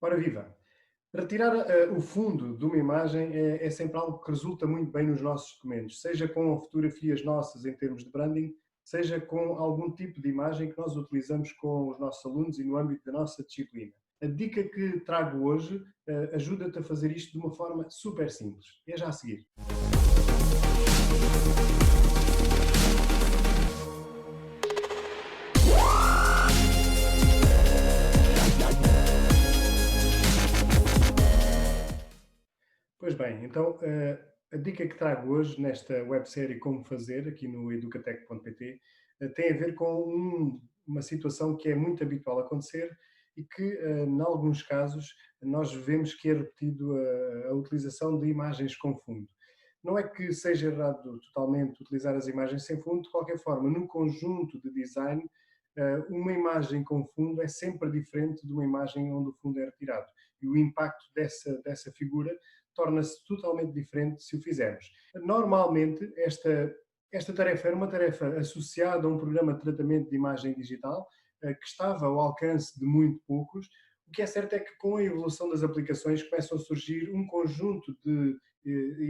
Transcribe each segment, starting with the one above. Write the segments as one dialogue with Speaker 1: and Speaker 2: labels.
Speaker 1: Ora viva! Retirar o fundo de uma imagem é sempre algo que resulta muito bem nos nossos documentos, seja com fotografias nossas em termos de branding, seja com algum tipo de imagem que nós utilizamos com os nossos alunos e no âmbito da nossa disciplina. A dica que trago hoje ajuda-te a fazer isto de uma forma super simples. É já a seguir. Pois bem, então a dica que trago hoje nesta websérie Como Fazer, aqui no educatec.pt, tem a ver com uma situação que é muito habitual acontecer e que, em alguns casos, nós vemos que é repetido a utilização de imagens com fundo. Não é que seja errado totalmente utilizar as imagens sem fundo, de qualquer forma, no conjunto de design, uma imagem com fundo é sempre diferente de uma imagem onde o fundo é retirado. E o impacto dessa figura torna-se totalmente diferente se o fizermos. Normalmente, esta tarefa era uma tarefa associada a um programa de tratamento de imagem digital que estava ao alcance de muito poucos. O que é certo é que com a evolução das aplicações começam a surgir um conjunto de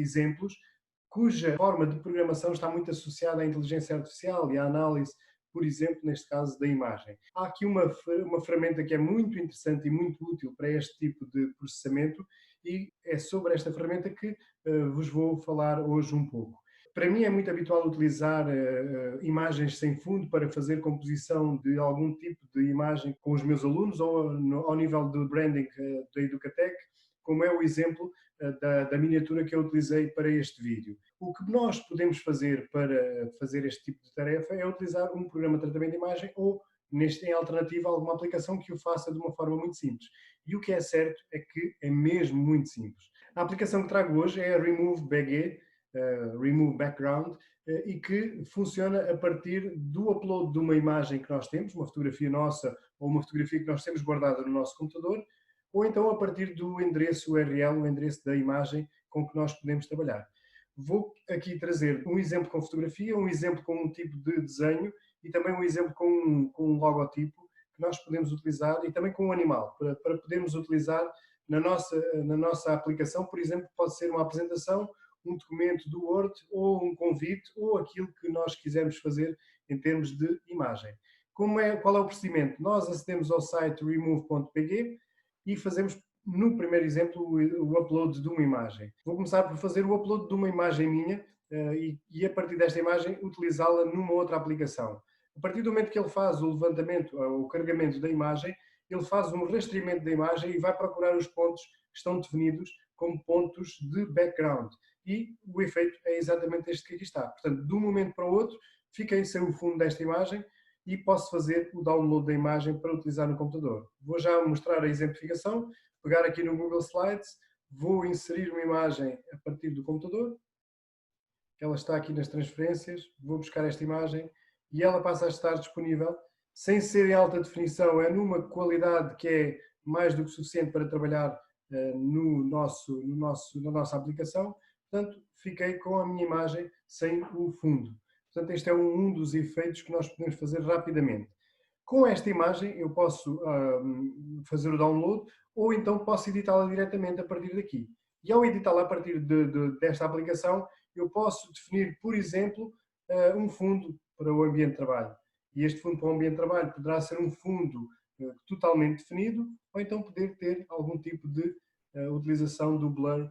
Speaker 1: exemplos cuja forma de programação está muito associada à inteligência artificial e à análise, por exemplo, neste caso da imagem. Há aqui uma ferramenta que é muito interessante e muito útil para este tipo de processamento e é sobre esta ferramenta que vos vou falar hoje um pouco. Para mim é muito habitual utilizar imagens sem fundo para fazer composição de algum tipo de imagem com os meus alunos ou ao nível do branding da Educatec, como é o exemplo da miniatura que eu utilizei para este vídeo. O que nós podemos fazer para fazer este tipo de tarefa é utilizar um programa de tratamento de imagem ou, em alternativa, alguma aplicação que o faça de uma forma muito simples. E o que é certo é que é mesmo muito simples. A aplicação que trago hoje é a Remove BG, Remove Background, e que funciona a partir do upload de uma imagem que nós temos, uma fotografia nossa ou uma fotografia que nós temos guardada no nosso computador, ou então a partir do endereço URL, o endereço da imagem com que nós podemos trabalhar. Vou aqui trazer um exemplo com fotografia, um exemplo com um tipo de desenho e também um exemplo com um logotipo que nós podemos utilizar e também com um animal, para podermos utilizar na nossa aplicação. Por exemplo, pode ser uma apresentação, um documento do Word ou um convite ou aquilo que nós quisermos fazer em termos de imagem. Qual é o procedimento? Nós acedemos ao site remove.pg e fazemos, no primeiro exemplo, o upload de uma imagem. Vou começar por fazer o upload de uma imagem minha e a partir desta imagem utilizá-la numa outra aplicação. A partir do momento que ele faz o levantamento, o carregamento da imagem, ele faz um rastreamento da imagem e vai procurar os pontos que estão definidos como pontos de background. E o efeito é exatamente este que aqui está. Portanto, de um momento para o outro, fiquei sem o fundo desta imagem e posso fazer o download da imagem para utilizar no computador. Vou já mostrar a exemplificação, pegar aqui no Google Slides, vou inserir uma imagem a partir do computador, ela está aqui nas transferências, vou buscar esta imagem e ela passa a estar disponível, sem ser em alta definição, é numa qualidade que é mais do que suficiente para trabalhar na nossa aplicação. Portanto, fiquei com a minha imagem sem o fundo. Portanto, este é um dos efeitos que nós podemos fazer rapidamente. Com esta imagem eu posso fazer o download ou então posso editá-la diretamente a partir daqui. E ao editá-la a partir desta aplicação, eu posso definir, por exemplo, um fundo para o ambiente de trabalho. E este fundo para o ambiente de trabalho poderá ser um fundo totalmente definido ou então poder ter algum tipo de utilização do blur,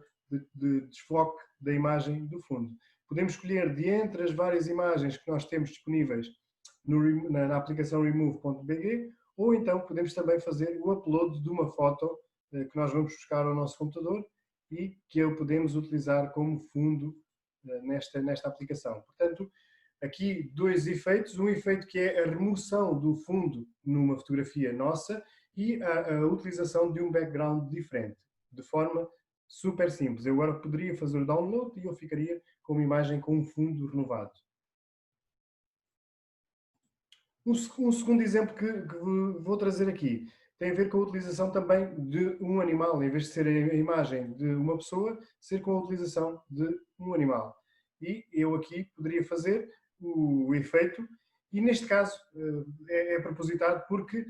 Speaker 1: de desfoque da imagem do fundo. Podemos escolher de entre as várias imagens que nós temos disponíveis na aplicação remove.bg ou então podemos também fazer o upload de uma foto que nós vamos buscar ao nosso computador e que podemos utilizar como fundo nesta aplicação. Portanto, aqui dois efeitos, um efeito que é a remoção do fundo numa fotografia nossa e a utilização de um background diferente, de forma super simples. Eu agora poderia fazer o download e eu ficaria com uma imagem com um fundo renovado. Um segundo exemplo que vou trazer aqui tem a ver com a utilização também de um animal, em vez de ser a imagem de uma pessoa, ser com a utilização de um animal. E eu aqui poderia fazer o efeito E neste caso é propositado porque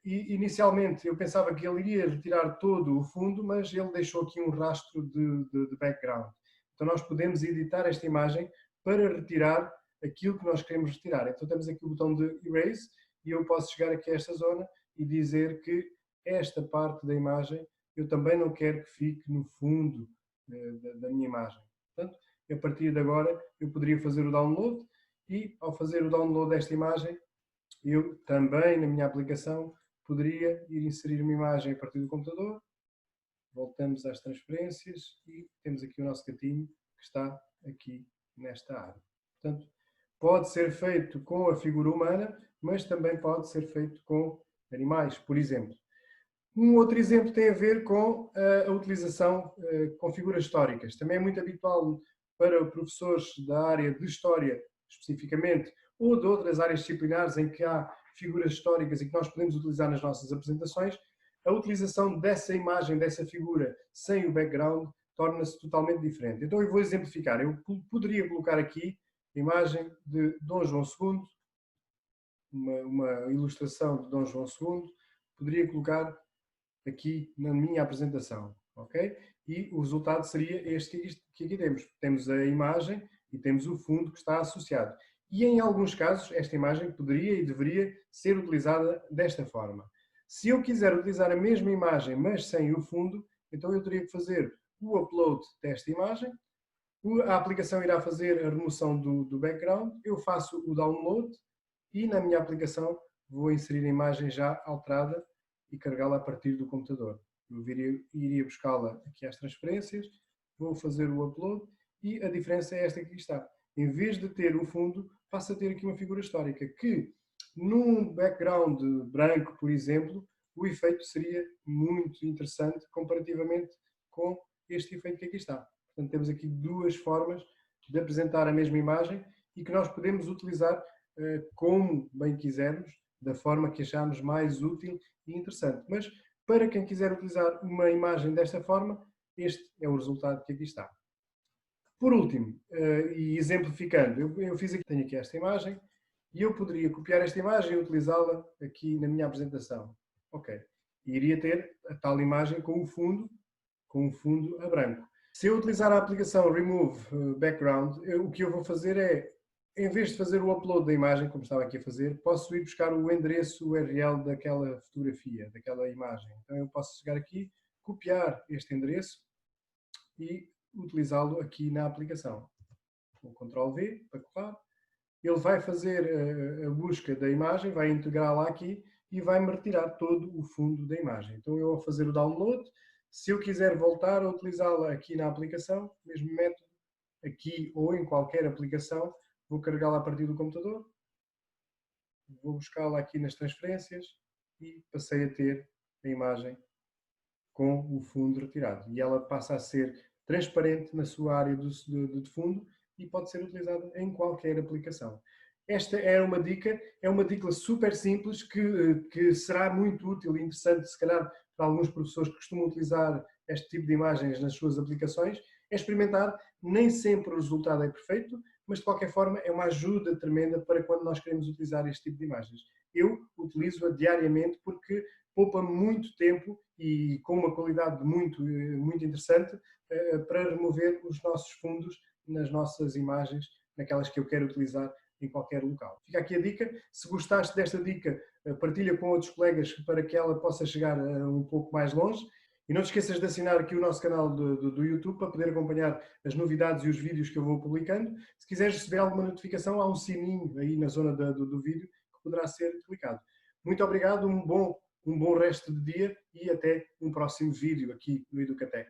Speaker 1: inicialmente eu pensava que ele iria retirar todo o fundo, mas ele deixou aqui um rastro de background. Então nós podemos editar esta imagem para retirar aquilo que nós queremos retirar. Então temos aqui o botão de Erase e eu posso chegar aqui a esta zona e dizer que esta parte da imagem eu também não quero que fique no fundo da minha imagem. Portanto, a partir de agora eu poderia fazer o download e ao fazer o download desta imagem eu também na minha aplicação poderia ir inserir uma imagem a partir do computador. Voltamos às transferências e temos aqui o nosso gatinho que está aqui nesta área. Portanto, pode ser feito com a figura humana, mas também pode ser feito com animais, por exemplo. Um outro exemplo tem a ver com a utilização com figuras históricas. Também é muito habitual para professores da área de História, especificamente, ou de outras áreas disciplinares em que há figuras históricas e que nós podemos utilizar nas nossas apresentações, a utilização dessa imagem, dessa figura, sem o background, torna-se totalmente diferente. Então eu vou exemplificar. Eu poderia colocar aqui a imagem de Dom João II, uma ilustração de Dom João II, poderia colocar aqui na minha apresentação, ok? E o resultado seria este que aqui temos. Temos a imagem e temos o fundo que está associado. E em alguns casos esta imagem poderia e deveria ser utilizada desta forma. Se eu quiser utilizar a mesma imagem, mas sem o fundo, então eu teria que fazer o upload desta imagem, a aplicação irá fazer a remoção do background, eu faço o download e na minha aplicação vou inserir a imagem já alterada e carregá-la a partir do computador. Eu iria buscá-la aqui às transferências, vou fazer o upload e a diferença é esta que aqui está. Em vez de ter o fundo, passa a ter aqui uma figura histórica que, num background branco, por exemplo, o efeito seria muito interessante comparativamente com este efeito que aqui está. Portanto, temos aqui duas formas de apresentar a mesma imagem e que nós podemos utilizar como bem quisermos, da forma que acharmos mais útil e interessante. Mas para quem quiser utilizar uma imagem desta forma, este é o resultado que aqui está. Por último, e exemplificando, eu tenho aqui esta imagem e eu poderia copiar esta imagem e utilizá-la aqui na minha apresentação. Ok. E iria ter a tal imagem com um fundo a branco. Se eu utilizar a aplicação Remove Background, o que eu vou fazer é, em vez de fazer o upload da imagem, como estava aqui a fazer, posso ir buscar o endereço URL daquela fotografia, daquela imagem. Então eu posso chegar aqui, copiar este endereço e utilizá-lo aqui na aplicação. Com Ctrl V para colar. Ele vai fazer a busca da imagem, vai integrá-la aqui e vai-me retirar todo o fundo da imagem. Então eu vou fazer o download. Se eu quiser voltar a utilizá-la aqui na aplicação, mesmo método, aqui ou em qualquer aplicação, vou carregá-la a partir do computador, vou buscá-la aqui nas transferências e passei a ter a imagem com o fundo retirado. E ela passa a ser transparente na sua área de fundo e pode ser utilizada em qualquer aplicação. Esta é uma dica super simples que será muito útil e interessante, se calhar, para alguns professores que costumam utilizar este tipo de imagens nas suas aplicações. É experimentar, nem sempre o resultado é perfeito, mas de qualquer forma é uma ajuda tremenda para quando nós queremos utilizar este tipo de imagens. Eu utilizo-a diariamente porque poupa-me muito tempo e com uma qualidade muito interessante para remover os nossos fundos nas nossas imagens, naquelas que eu quero utilizar em qualquer local. Fica aqui a dica. Se gostaste desta dica, partilha com outros colegas para que ela possa chegar um pouco mais longe. E não te esqueças de assinar aqui o nosso canal do YouTube para poder acompanhar as novidades e os vídeos que eu vou publicando. Se quiseres receber alguma notificação, há um sininho aí na zona do vídeo que poderá ser clicado. Muito obrigado, um bom resto de dia e até um próximo vídeo aqui no Educatec.